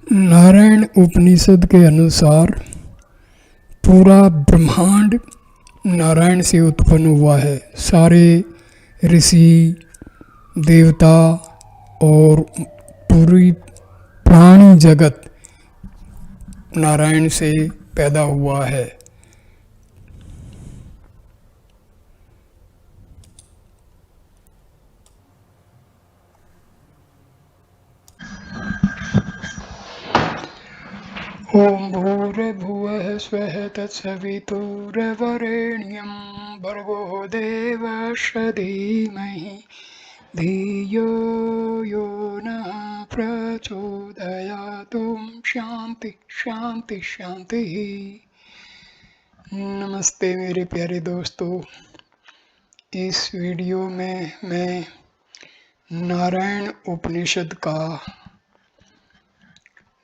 नारायण उपनिषद के अनुसार पूरा ब्रह्मांड नारायण से उत्पन्न हुआ है। सारे ऋषि देवता और पूरी प्राणी जगत नारायण से पैदा हुआ है। ओम भूर्भुवः स्वः तत्सवितुर्वरेण्यं भर्गो देवस्य धीमहि धियो यो नः प्रचोदयात्। ओम शांति शांति शांति। नमस्ते मेरे प्यारे दोस्तों, इस वीडियो में मैं नारायण उपनिषद का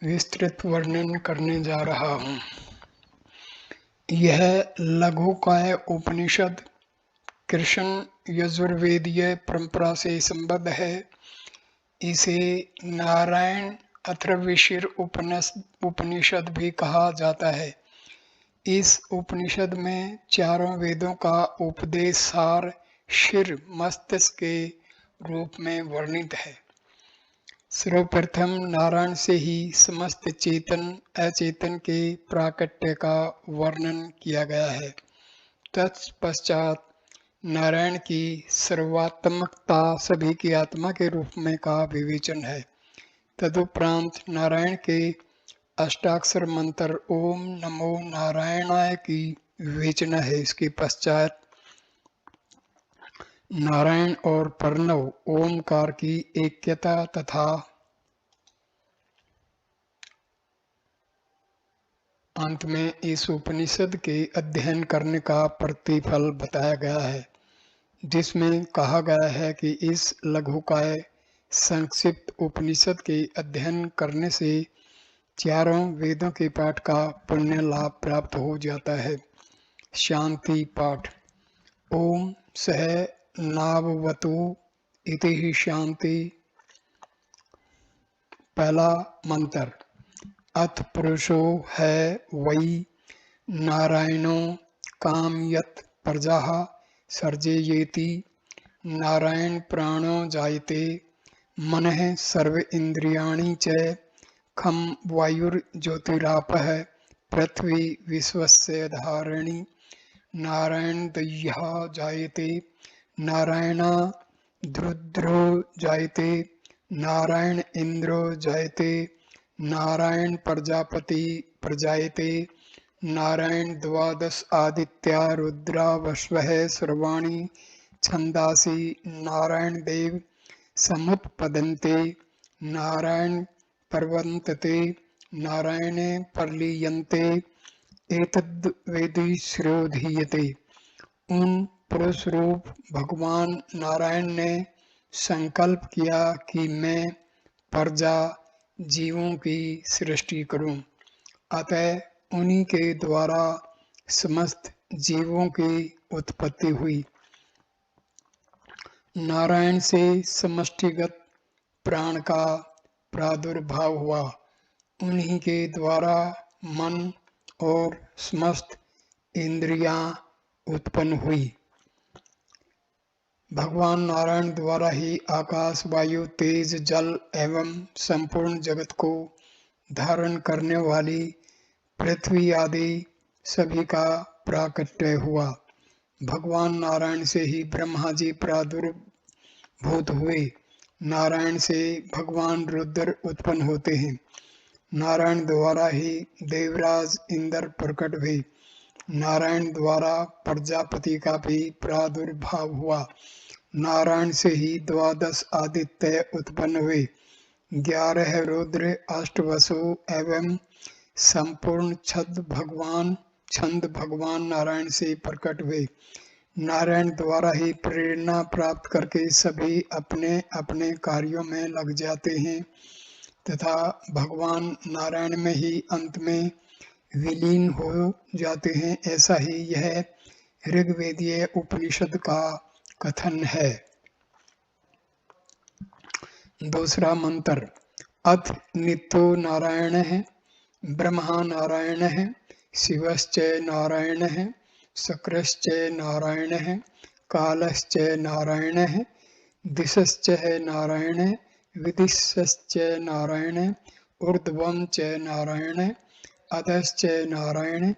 विस्तृत वर्णन करने जा रहा हूँ। यह लघुकाय उपनिषद कृष्ण यजुर्वेदीय परंपरा से संबद्ध है। इसे नारायण अथर्वशीर उपनिषद भी कहा जाता है। इस उपनिषद में चारों वेदों का उपदेश सार शीर मस्तिष्क के रूप में वर्णित है। सर्वप्रथम नारायण से ही समस्त चेतन अचेतन के प्राकट्य का वर्णन किया गया है। तत्पश्चात नारायण की सर्वात्मकता सभी की आत्मा के रूप में का विवेचन है। तदुपरांत नारायण के अष्टाक्षर मंत्र ओम नमो नारायणाय की विवेचना है। इसके पश्चात नारायण और प्रणव ओमकार की ऐक्यता तथा अंत में इस उपनिषद के अध्ययन करने का प्रतिफल बताया गया है, जिसमें कहा गया है कि इस लघुकाय संक्षिप्त उपनिषद के अध्ययन करने से चारों वेदों के पाठ का पुण्य लाभ प्राप्त हो जाता है। शांति पाठ। ओम सह नाववतु इति ही शांति। पहला मंत्र। अथ पुरुषो है वै नारायणो काम यत प्रजाः सर्जयेति। नारायण प्राणो जायते मनः सर्व इंद्रियाणि च खम वायुर्ज्योतिरापः पृथ्वी विश्वस्य धारिणी। नारायण दह्यः जायते नारायण रुद्रो जायते नारायण इंद्रो जायते नारायण प्रजापति प्रजायते। नारायण द्वादश आदित्या रुद्रा वस्वः सर्वाणि छंदासि नारायण देव समुत्पद्यन्ते। नारायण पर्वन्तते नारायणे प्रलीयन्ते एतद् वेदी श्रोधीयते। उन पुरुष रूप भगवान नारायण ने संकल्प किया कि मैं प्रजा जीवों की सृष्टि करूं, अतः उन्हीं के द्वारा समस्त जीवों की उत्पत्ति हुई। नारायण से समष्टिगत प्राण का प्रादुर्भाव हुआ। उन्हीं के द्वारा मन और समस्त इंद्रियां उत्पन्न हुई। भगवान नारायण द्वारा ही आकाश वायु तेज जल एवं संपूर्ण जगत को धारण करने वाली पृथ्वी आदि सभी का प्राकट्य हुआ। भगवान नारायण से ही ब्रह्मा जी प्रादुर्भूत हुए। नारायण से भगवान रुद्र उत्पन्न होते हैं। नारायण द्वारा ही देवराज इंद्र प्रकट हुए। नारायण द्वारा प्रजापति का भी प्रादुर्भाव हुआ। नारायण से ही द्वादश आदित्य उत्पन्न हुए। 11 रुद्र, 8 वसु एवं संपूर्ण छंद भगवान नारायण से प्रकट हुए। नारायण द्वारा ही प्रेरणा प्राप्त करके सभी अपने अपने कार्यों में लग जाते हैं तथा भगवान नारायण में ही अंत में विलीन हो जाते हैं। ऐसा ही यह ऋग्वेदीय उपनिषद का कथन है। दूसरा मंत्र। अथ नित्यो नारायणः ब्रह्मा नारायणः शिवश्च नारायणः शक्रश्च नारायणः कालश्च नारायणः दिशश्च नारायणः विदिशश्च नारायणः ऊर्ध्वं च नारायणः अधश्च नारायणः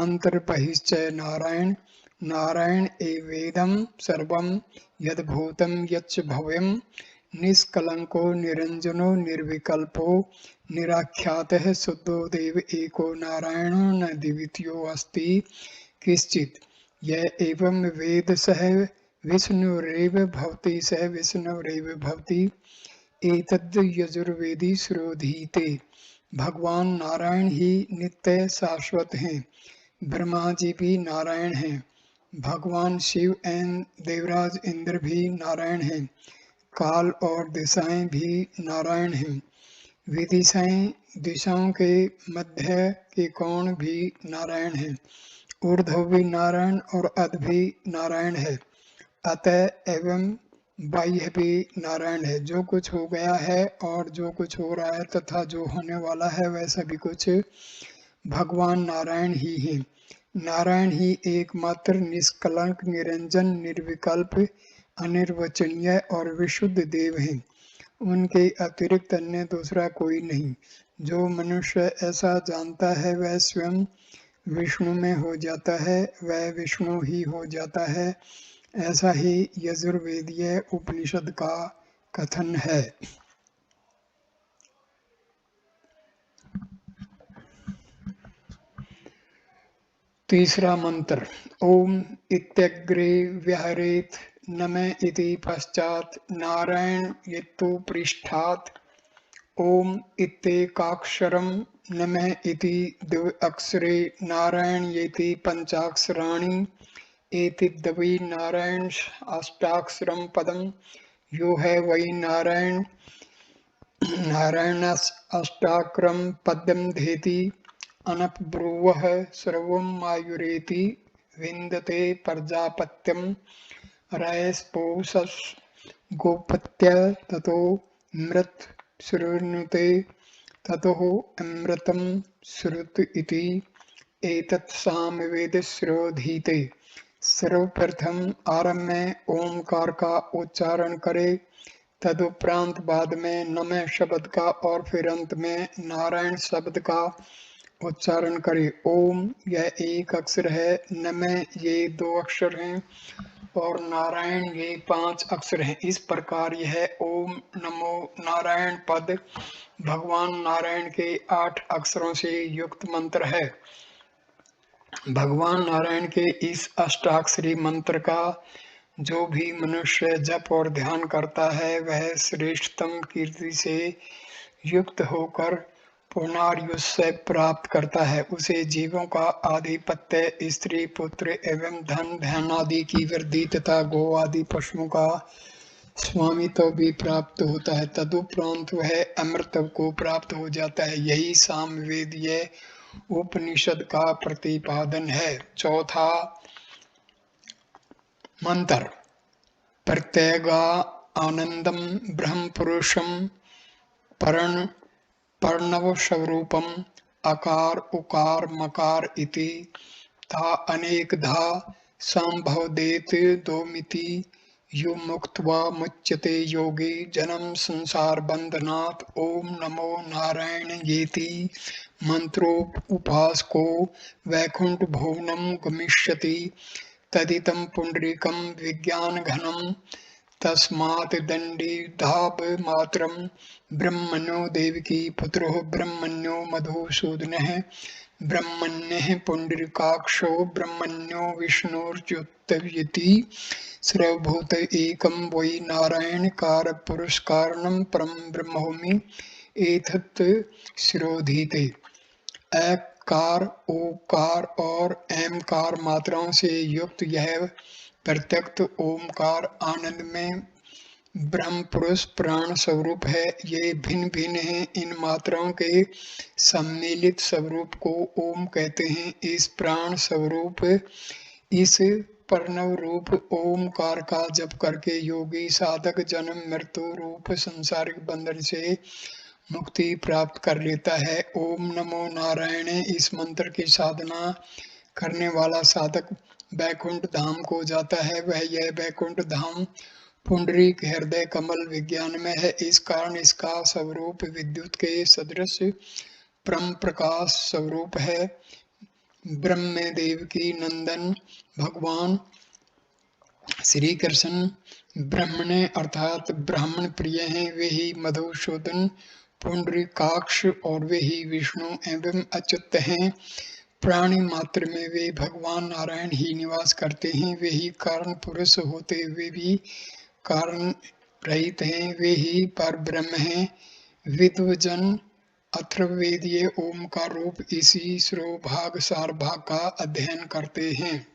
अन्तर्बहिश्च नारायणः नारायण एवेदं सर्वं यद्भूतं यच्च भव्यं निष्कलंको निरंजनो निर्विकल्पो निराख्यातः शुद्धो देव एको नारायणो न द्वितीयो अस्ति किंचित् य एवं वेद सह विष्णुरेव भवति सह विष्णुरेव भवति एतद् यजुर्वेदी श्रोधीते। भगवान नारायण ही नित्य शाश्वत हैं। ब्रह्मा जी भी नारायण हैं। भगवान शिव एवं देवराज इंद्र भी नारायण हैं। काल और दिशाएं भी नारायण हैं। विदिशाएं दिशाओं के मध्य के कोण भी नारायण हैं। ऊर्ध्व भी नारायण और अध भी नारायण है। अतः एवं बाह्य भी नारायण है। जो कुछ हो गया है और जो कुछ हो रहा है तथा जो होने वाला है वह सभी कुछ भगवान नारायण ही है। नारायण ही एकमात्र निष्कलंक निरंजन निर्विकल्प अनिर्वचनीय और विशुद्ध देव हैं। उनके अतिरिक्त अन्य दूसरा कोई नहीं। जो मनुष्य ऐसा जानता है वह स्वयं विष्णु में हो जाता है, वह विष्णु ही हो जाता है। ऐसा ही यजुर्वेदीय उपनिषद का कथन है। तीसरा मंत्र। ओम इत्यग्रे व्यहरेत नमे इति पश्चात नारायण येतु पृष्ठात् ओम इत्येकाक्षरम नमे इति द्व्यक्षरे नारायण येति पंचाक्षराणि एतद्वै नारायण अष्टाक्षरम पदम यो है वही नारायण नारायण अष्टाक्षरम पद्यम धेति अनपब्रुवः सर्वं मायुरेति विन्दते प्रजापत्यं रयस्पोषस गोपत्य ततो मृत श्रुणुते ततो अमृतं श्रुत इति एतत् सामवेद श्रोधीते। सर्वप्रथम आरंभ में ओमकार का उच्चारण करे, तदुपरांत बाद में नमः शब्द का और फिर अंत में नारायण शब्द का उच्चारण करे। ओम यह एक अक्षर है, नमः ये 2 अक्षर हैं और नारायण ये 5 अक्षर हैं। इस प्रकार यह ओम नमो नारायण पद भगवान नारायण के 8 अक्षरों से युक्त मंत्र है। भगवान नारायण के इस अष्टाक्षरी मंत्र का जो भी मनुष्य जप और ध्यान करता है वह श्रेष्ठतम कीर्ति से युक्त होकर पूर्णायुष्य प्राप्त करता है। उसे जीवों का आधिपत्य, स्त्री पुत्र एवं धन ध्यान आदि की वृद्धि तथा गो आदि पशुओं का स्वामित्व भी प्राप्त होता है। तदुपरांत वह अमृत को प्राप्त हो जाता है। यही सामवेदीय उपनिषद का प्रतिपादन है। चौथा मंत्र। प्रत्यगा आनंदम ब्रह्म पुरुषम प्रणव स्वरूपम अकार उकार मकार इति ता अनेकधा संभवदेत दोमिति यो मुक्त्वा मुच्यते योगी जन्म संसार बंधनात्। ओम नमो नारायण येति मंत्रो उपासको वैकुंठ भुवनं गमिष्यति तदितं पुंडरीकं विज्ञान घनं तस्मात् दण्डिधाप मात्रं ब्रह्मण्यो देवकी पुत्रो ब्रह्मण्यो मधुसूदनः ब्रह्मण्यः पुंडरीकाक्षो ब्रह्मण्यो विष्णुर्च्युतयति सर्वभूत एकं वै नारायण कार पुरुष कारणं परं ब्रह्मोमि एतत् शिरोधीते। अकार ओकार और एमकार मात्राओं से युक्त यह प्रत्यक्त ओमकार आनंद में ब्रह्म पुरुष प्राण स्वरूप है। ये भिन्न भिन्न हैं। इन मात्राओं के सम्मिलित स्वरूप को ओम कहते हैं। इस प्राण स्वरूप इस प्रणव रूप ओमकार का जप करके योगी साधक जन्म मृत्यु रूप संसारिक बंधन से मुक्ति प्राप्त कर लेता है। ओम नमो नारायण इस मंत्र की साधना करने वाला साधक बैकुंठ धाम को जाता है। वह यह बैकुंठ धाम पुंडरीक हृदय कमल विज्ञान में है। इस कारण इसका स्वरूप विद्युत के सदृश परम प्रकाश स्वरूप है। ब्रह्म देव की नंदन भगवान श्री कृष्ण ब्रह्मणे अर्थात ब्राह्मण प्रिय हैं। वे ही मधुसूदन पुंडरीकाक्ष और वे ही विष्णु एवं अच्युत हैं। प्राणी मात्र में वे भगवान नारायण ही निवास करते हैं। वे ही कारण पुरुष होते हुए भी कारण रहित हैं। वे ही पर ब्रह्म हैं। विद्वजन अथर्ववेदीय ओम का रूप इसी श्रोभाग सार भाग का अध्ययन करते हैं।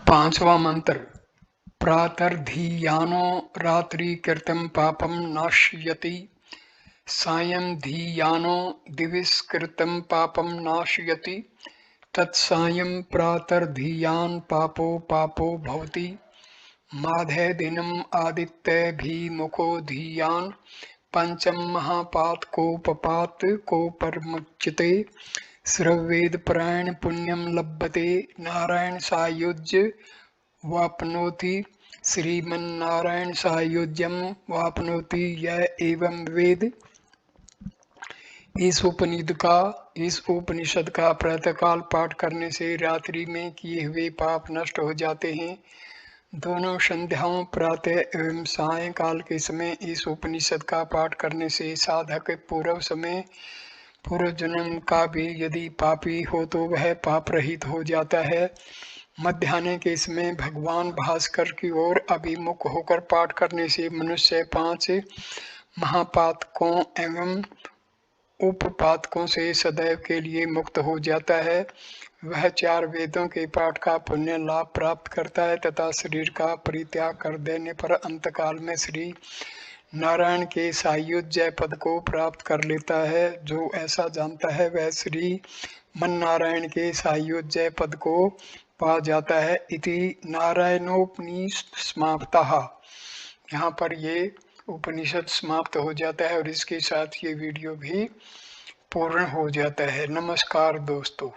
पांचवा मंत्र। प्रातर्धीयानो रात्रि कृतं पापम नाशयति, सायं धीयानो दिविस्कृतं पापम नाशयति, तत्सायं प्रातर्धीयान पापो पापो भवति। माधे दिनम आदित्यभिमुखो धीयान पंचम महापात कोपपात को परमुच्यते। श्रवेद परायण पुण्यम लभते, नारायण सायुज्य वाप्नोति। श्रीमन्नारायण सायुज्यम वाप्नोति यह एवं वेद। इस उपनिषद का प्रातःकाल पाठ करने से रात्रि में किए हुए पाप नष्ट हो जाते हैं। दोनों संध्याओं प्रातः एवं सायंकाल के समय इस उपनिषद का पाठ करने से साधक पूर्व जन्म का भी यदि पापी हो तो वह पाप रहित हो जाता है। मध्याह्न के समय भगवान भास्कर की ओर अभिमुख होकर पाठ करने से मनुष्य 5 महापातकों एवं उपपातकों से सदैव के लिए मुक्त हो जाता है। वह 4 वेदों के पाठ का पुण्य लाभ प्राप्त करता है तथा शरीर का परित्याग कर देने पर अंतकाल में श्री नारायण के सायुज्य पद को प्राप्त कर लेता है। जो ऐसा जानता है वह श्री मन नारायण के सायुज्य पद को पा जाता है। इति नारायणोपनिषद समाप्तः। यहाँ पर ये उपनिषद समाप्त हो जाता है और इसके साथ ये वीडियो भी पूर्ण हो जाता है। नमस्कार दोस्तों।